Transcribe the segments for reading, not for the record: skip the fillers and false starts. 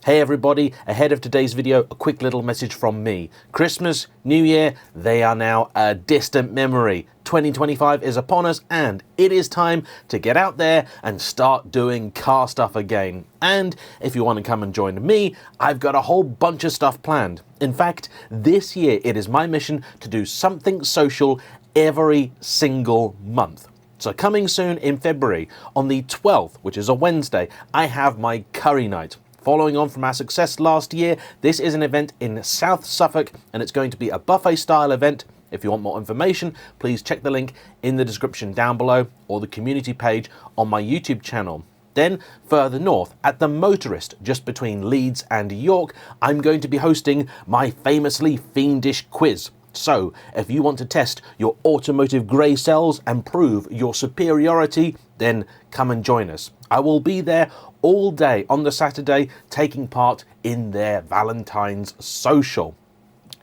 Hey everybody, ahead of today's video, a quick little message from me. Christmas, New Year, they are now a distant memory. 2025 is upon us and it is time to get out there and start doing car stuff again. And if you want to come and join me, I've got a whole bunch of stuff planned. In fact, this year it is my mission to do something social every single month. So coming soon in February, on the 12th, which is a Wednesday, I have my curry night. Following on from our success last year, this is an event in South Suffolk and it's going to be a buffet style event. If you want more information, please check the link in the description down below or the community page on my YouTube channel. Then further north at the Motorist, just between Leeds and York, I'm going to be hosting my famously fiendish quiz. So if you want to test your automotive grey cells and prove your superiority, then come and join us. I will be there all day on the Saturday taking part in their Valentine's social.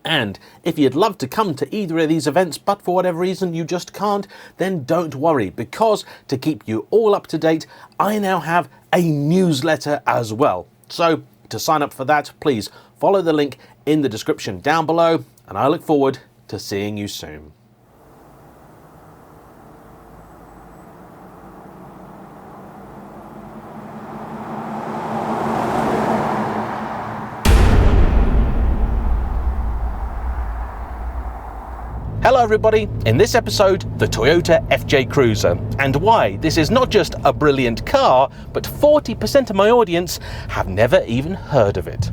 And if you'd love to come to either of these events but for whatever reason you just can't, then don't worry, because to keep you all up to date, I now have a newsletter as well. So to sign up for that, please follow the link in the description down below, and I look forward to seeing you soon. Hello everybody, in this episode, the Toyota FJ Cruiser, and why this is not just a brilliant car, but 40% of my audience have never even heard of it.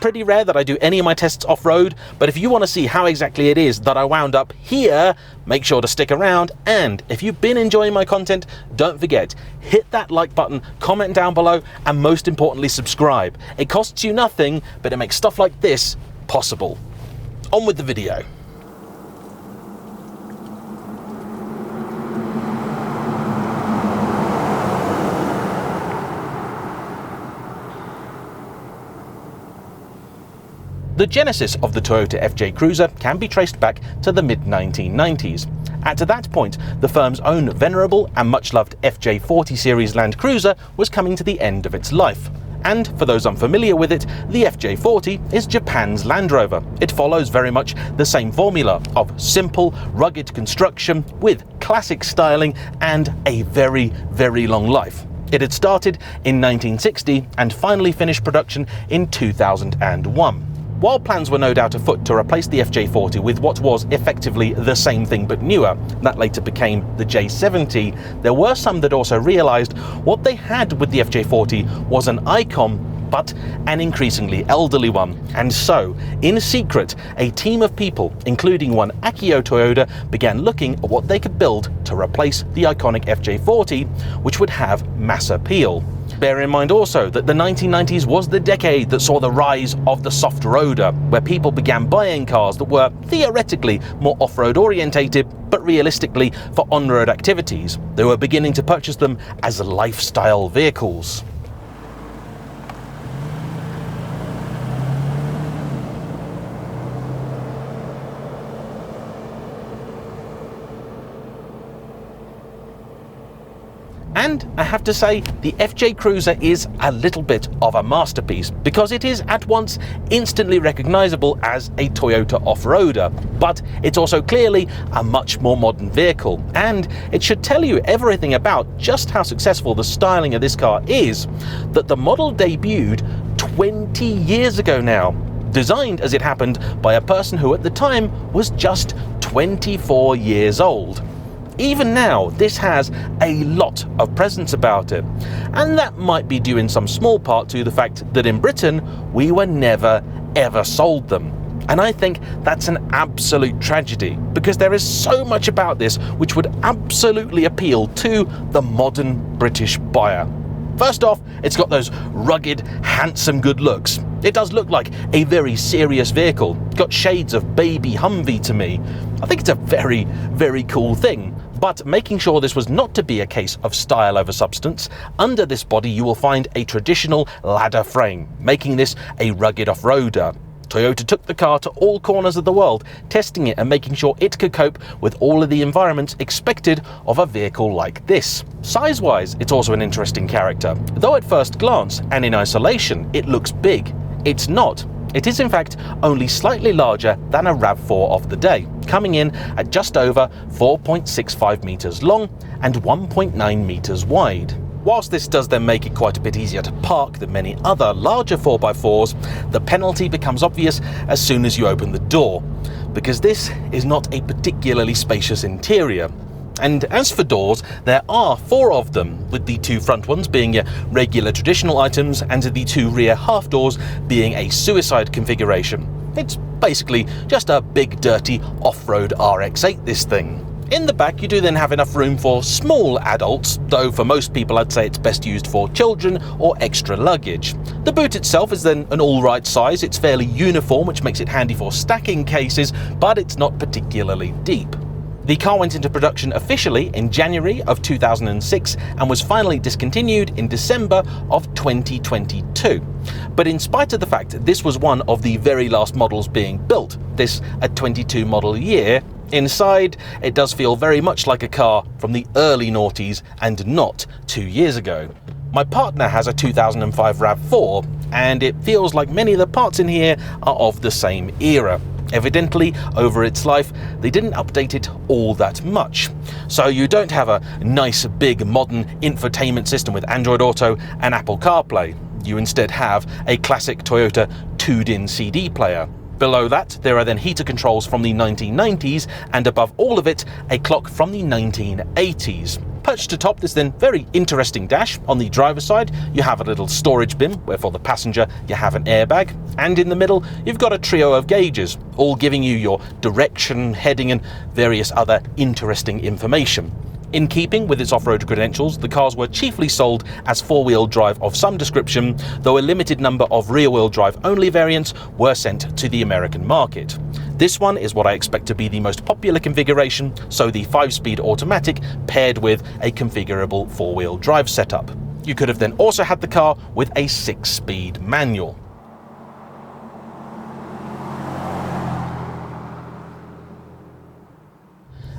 Pretty rare that I do any of my tests off-road, but if you want to see how exactly it is that I wound up here, make sure to stick around. And if you've been enjoying my content, don't forget, hit that like button, comment down below, and most importantly, subscribe. It costs you nothing, but it makes stuff like this possible. On with the video. The genesis of the Toyota FJ Cruiser can be traced back to the mid-1990s. At that point, the firm's own venerable and much-loved FJ40 series Land Cruiser was coming to the end of its life. And for those unfamiliar with it, the FJ40 is Japan's Land Rover. It follows very much the same formula of simple, rugged construction with classic styling and a very, very long life. It had started in 1960 and finally finished production in 2001. While plans were no doubt afoot to replace the FJ40 with what was effectively the same thing but newer, that later became the J70, there were some that also realised what they had with the FJ40 was an icon, but an increasingly elderly one. And so, in secret, a team of people, including one Akio Toyoda, began looking at what they could build to replace the iconic FJ40, which would have mass appeal. Bear in mind also that the 1990s was the decade that saw the rise of the soft roader, where people began buying cars that were theoretically more off-road orientated, but realistically for on-road activities. They were beginning to purchase them as lifestyle vehicles. And I have to say, the FJ Cruiser is a little bit of a masterpiece because it is at once instantly recognisable as a Toyota off-roader, but it's also clearly a much more modern vehicle. And it should tell you everything about just how successful the styling of this car is, that the model debuted 20 years ago now. Designed, as it happened, by a person who at the time was just 24 years old. Even now, this has a lot of presence about it, and that might be due in some small part to the fact that in Britain, we were never ever sold them. And I think that's an absolute tragedy, because there is so much about this which would absolutely appeal to the modern British buyer. First off, it's got those rugged, handsome good looks. It does look like a very serious vehicle. Got shades of baby Humvee to me. I think it's a very, very cool thing. But making sure this was not to be a case of style over substance, under this body you will find a traditional ladder frame, making this a rugged off-roader. Toyota took the car to all corners of the world, testing it and making sure it could cope with all of the environments expected of a vehicle like this. Size-wise, it's also an interesting character. Though at first glance, and in isolation, it looks big, it's not. It is in fact only slightly larger than a RAV4 of the day, coming in at just over 4.65 meters long and 1.9 meters wide. Whilst this does then make it quite a bit easier to park than many other larger 4x4s, the penalty becomes obvious as soon as you open the door, because this is not a particularly spacious interior. And as for doors, there are 4 of them, with the 2 front ones being your regular traditional items and the 2 rear half doors being a suicide configuration. It's basically just a big dirty off-road RX-8, this thing. In the back you do then have enough room for small adults, though for most people I'd say it's best used for children or extra luggage. The boot itself is then an alright size, it's fairly uniform which makes it handy for stacking cases, but it's not particularly deep. The car went into production officially in January of 2006 and was finally discontinued in December of 2022. But in spite of the fact this was one of the very last models being built, this a 22 model year, inside it does feel very much like a car from the early noughties and not 2 years ago. My partner has a 2005 RAV4 and it feels like many of the parts in here are of the same era. Evidently, over its life, they didn't update it all that much. So you don't have a nice big modern infotainment system with Android Auto and Apple CarPlay. You instead have a classic Toyota tuned-in CD player. Below that, there are then heater controls from the 1990s, and above all of it, a clock from the 1980s. Perched atop this then very interesting dash, on the driver's side you have a little storage bin, where for the passenger you have an airbag, and in the middle you've got a trio of gauges, all giving you your direction, heading and various other interesting information. In keeping with its off-road credentials, the cars were chiefly sold as four-wheel drive of some description, though a limited number of rear-wheel drive only variants were sent to the American market. This one is what I expect to be the most popular configuration, so the 5-speed automatic paired with a configurable four-wheel drive setup. You could have then also had the car with a 6-speed manual.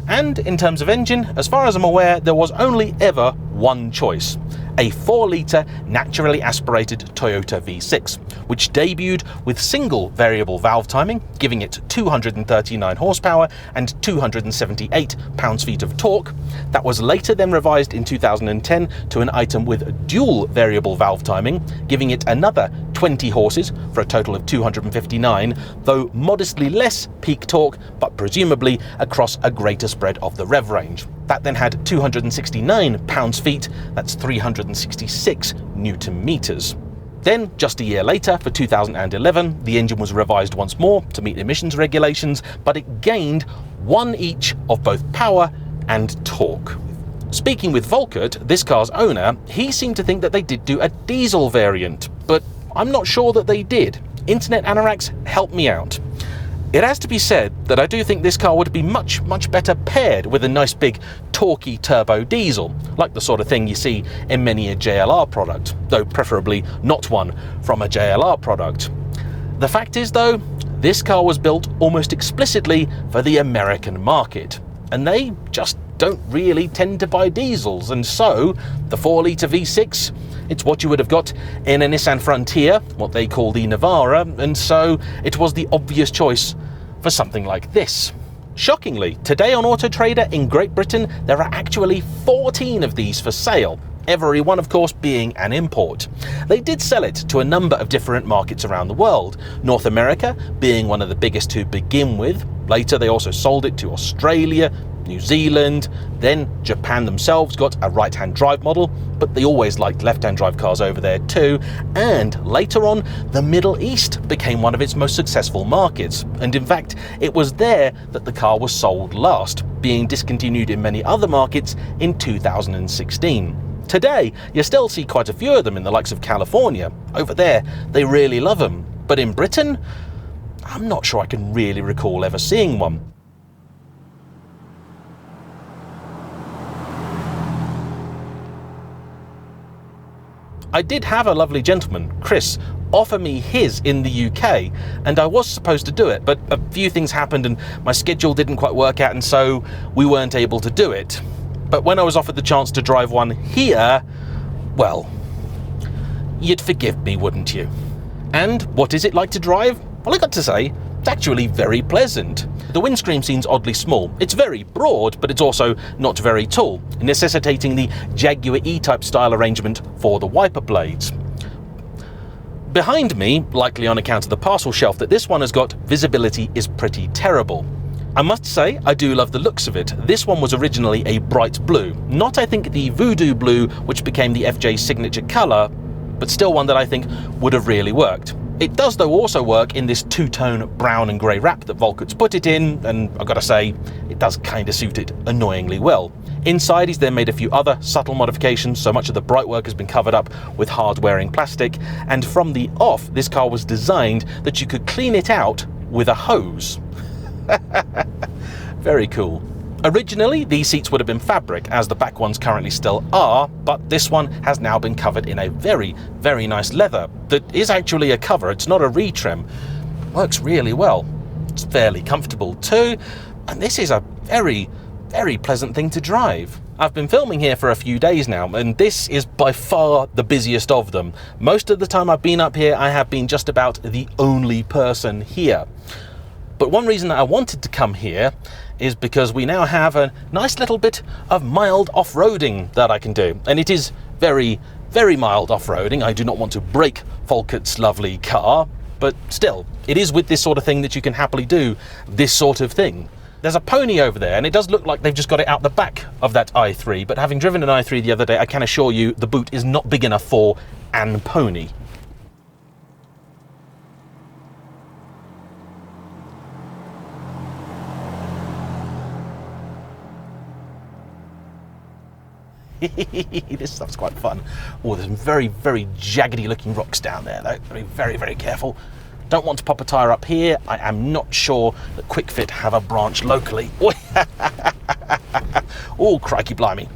And in terms of engine, as far as I'm aware, there was only ever one choice. A 4-litre naturally aspirated Toyota V6, which debuted with single variable valve timing, giving it 239 horsepower and 278 pounds-feet of torque. That was later then revised in 2010 to an item with dual variable valve timing, giving it another 20 horses for a total of 259, though modestly less peak torque, but presumably across a greater spread of the rev range. That then had 269 pounds-feet, that's 366 Newton-meters. Then, just a year later, for 2011, the engine was revised once more to meet emissions regulations, but it gained 1 each of both power and torque. Speaking with Volkert, this car's owner, he seemed to think that they did do a diesel variant, but I'm not sure that they did. Internet anoraks, help me out. It has to be said that I do think this car would be much better paired with a nice big torquey turbo diesel, like the sort of thing you see in many a JLR product, though preferably not one from a JLR product. The fact is though, this car was built almost explicitly for the American market, and they just don't really tend to buy diesels, and so the 4-litre V6, it's what you would have got in a Nissan Frontier, what they call the Navara, and so it was the obvious choice for something like this. Shockingly, today on Auto Trader in Great Britain, there are actually 14 of these for sale, every one of course being an import. They did sell it to a number of different markets around the world, North America being one of the biggest to begin with. Later they also sold it to Australia, New Zealand, then Japan themselves got a right-hand drive model, but they always liked left-hand drive cars over there too, and later on the Middle East became one of its most successful markets, and in fact it was there that the car was sold last, being discontinued in many other markets in 2016. Today you still see quite a few of them in the likes of California. Over there they really love them, but in Britain I'm not sure I can really recall ever seeing one. I did have a lovely gentleman, Chris, offer me his in the UK, and I was supposed to do it, but a few things happened and my schedule didn't quite work out, and so we weren't able to do it. But when I was offered the chance to drive one here, well, you'd forgive me, wouldn't you? And what is it like to drive? Well, I got to say, it's actually very pleasant. The windscreen seems oddly small. It's very broad, but it's also not very tall, necessitating the Jaguar E-Type style arrangement for the wiper blades. Behind me, likely on account of the parcel shelf that this one has got, visibility is pretty terrible. I must say, I do love the looks of it. This one was originally a bright blue, not I think the Voodoo blue, which became the FJ signature colour, but still one that I think would have really worked. It does though also work in this two-tone brown and grey wrap that Volkert's put it in, and I've got to say, it does kind of suit it annoyingly well. Inside he's then made a few other subtle modifications, so much of the bright work has been covered up with hard-wearing plastic, and from the off this car was designed that you could clean it out with a hose. Very cool. Originally, these seats would have been fabric, as the back ones currently still are, but this one has now been covered in a very, very nice leather that is actually a cover, it's not a retrim. Works really well. It's fairly comfortable too, and this is a very, very pleasant thing to drive. I've been filming here for a few days now, and this is by far the busiest of them. Most of the time I've been up here, I have been just about the only person here. But one reason that I wanted to come here is because we now have a nice little bit of mild off-roading that I can do. And it is very, very mild off-roading. I do not want to break Volkert's lovely car, but still, it is with this sort of thing that you can happily do this sort of thing. There's a pony over there, and it does look like they've just got it out the back of that i3, but having driven an i3 the other day, I can assure you the boot is not big enough for an pony. This stuff's quite fun. Oh, there's some very, very jaggedy looking rocks down there though. Be very, very careful. Don't want to pop a tyre up here. I am not sure that Quick Fit have a branch locally. Oh, crikey blimey.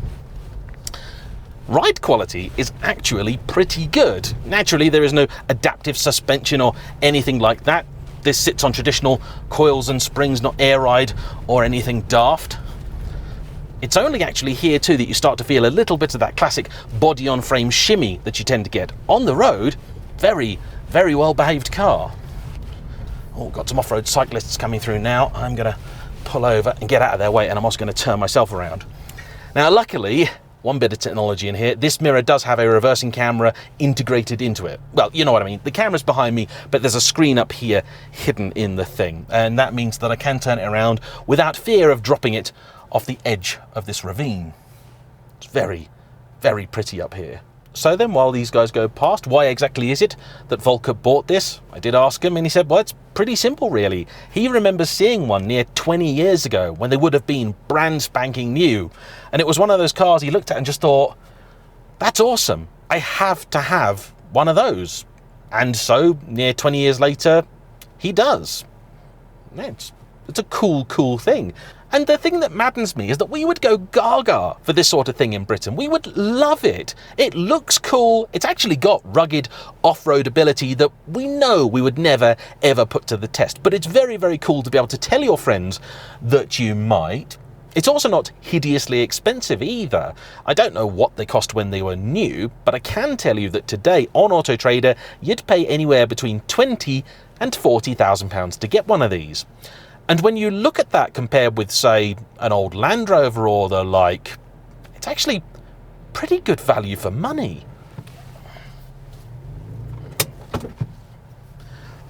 Ride quality is actually pretty good. Naturally, there is no adaptive suspension or anything like that. This sits on traditional coils and springs, not air ride or anything daft. It's only actually here too that you start to feel a little bit of that classic body on frame shimmy that you tend to get. On the road, very, very well behaved car. Oh, got some off-road cyclists coming through now. I'm gonna pull over and get out of their way, and I'm also gonna turn myself around. Now luckily, one bit of technology in here, this mirror does have a reversing camera integrated into it. Well, you know what I mean. The camera's behind me, but there's a screen up here hidden in the thing. And that means that I can turn it around without fear of dropping it off the edge of this ravine. It's very, very pretty up here. So then while these guys go past, why exactly is it that Volkert bought this? I did ask him and he said, well, it's pretty simple really. He remembers seeing one near 20 years ago when they would have been brand spanking new. And it was one of those cars he looked at and just thought, that's awesome. I have to have one of those. And so near 20 years later, he does. It's a cool, cool thing. And the thing that maddens me is that we would go gaga for this sort of thing in Britain. We would love it. It looks cool. It's actually got rugged off-road ability that we know we would never, ever put to the test. But it's very, very cool to be able to tell your friends that you might. It's also not hideously expensive either. I don't know what they cost when they were new, but I can tell you that today on Auto Trader, you'd pay anywhere between £20,000 and £40,000 to get one of these. And when you look at that compared with, say, an old Land Rover or the like, it's actually pretty good value for money.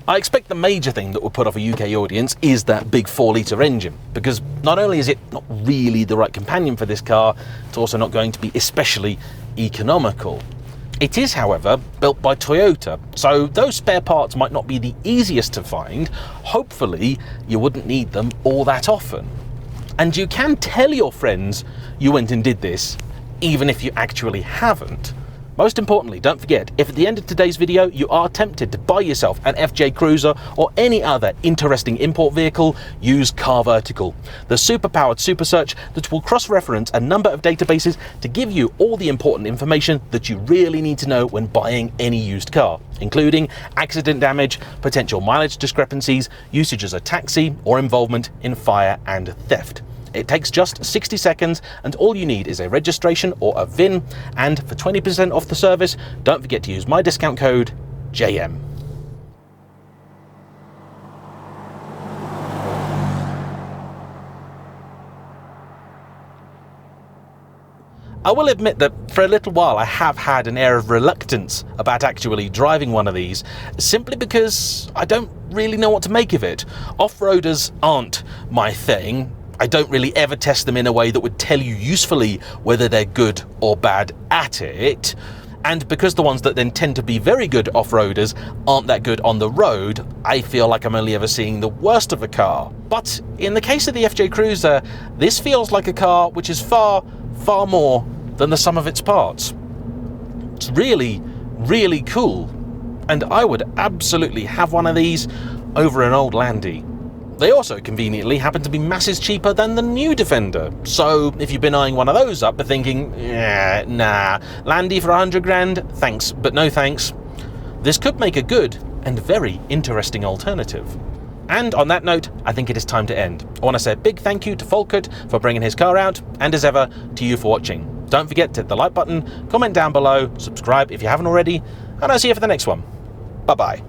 I expect the major thing that will put off a UK audience is that big 4-litre engine, because not only is it not really the right companion for this car, it's also not going to be especially economical. It is, however, built by Toyota, so those spare parts might not be the easiest to find. Hopefully, you wouldn't need them all that often. And you can tell your friends you went and did this, even if you actually haven't. Most importantly, don't forget, if at the end of today's video you are tempted to buy yourself an FJ Cruiser or any other interesting import vehicle, use CarVertical, the super-powered super search that will cross-reference a number of databases to give you all the important information that you really need to know when buying any used car, including accident damage, potential mileage discrepancies, usage as a taxi, or involvement in fire and theft. It takes just 60 seconds and all you need is a registration or a VIN, and for 20% off the service, don't forget to use my discount code JAYEMM. I will admit that for a little while I have had an air of reluctance about actually driving one of these, simply because I don't really know what to make of it. Off-roaders aren't my thing. I don't really ever test them in a way that would tell you usefully whether they're good or bad at it. And because the ones that then tend to be very good off-roaders aren't that good on the road, I feel like I'm only ever seeing the worst of a car. But in the case of the FJ Cruiser, this feels like a car which is far, far more than the sum of its parts. It's really, really cool. And I would absolutely have one of these over an old Landy. They also conveniently happen to be masses cheaper than the new Defender. So if you've been eyeing one of those up but thinking, nah, Landy for 100 grand, thanks, but no thanks, this could make a good and very interesting alternative. And on that note, I think it is time to end. I want to say a big thank you to Folkert for bringing his car out, and as ever, to you for watching. Don't forget to hit the like button, comment down below, subscribe if you haven't already, and I'll see you for the next one. Bye-bye.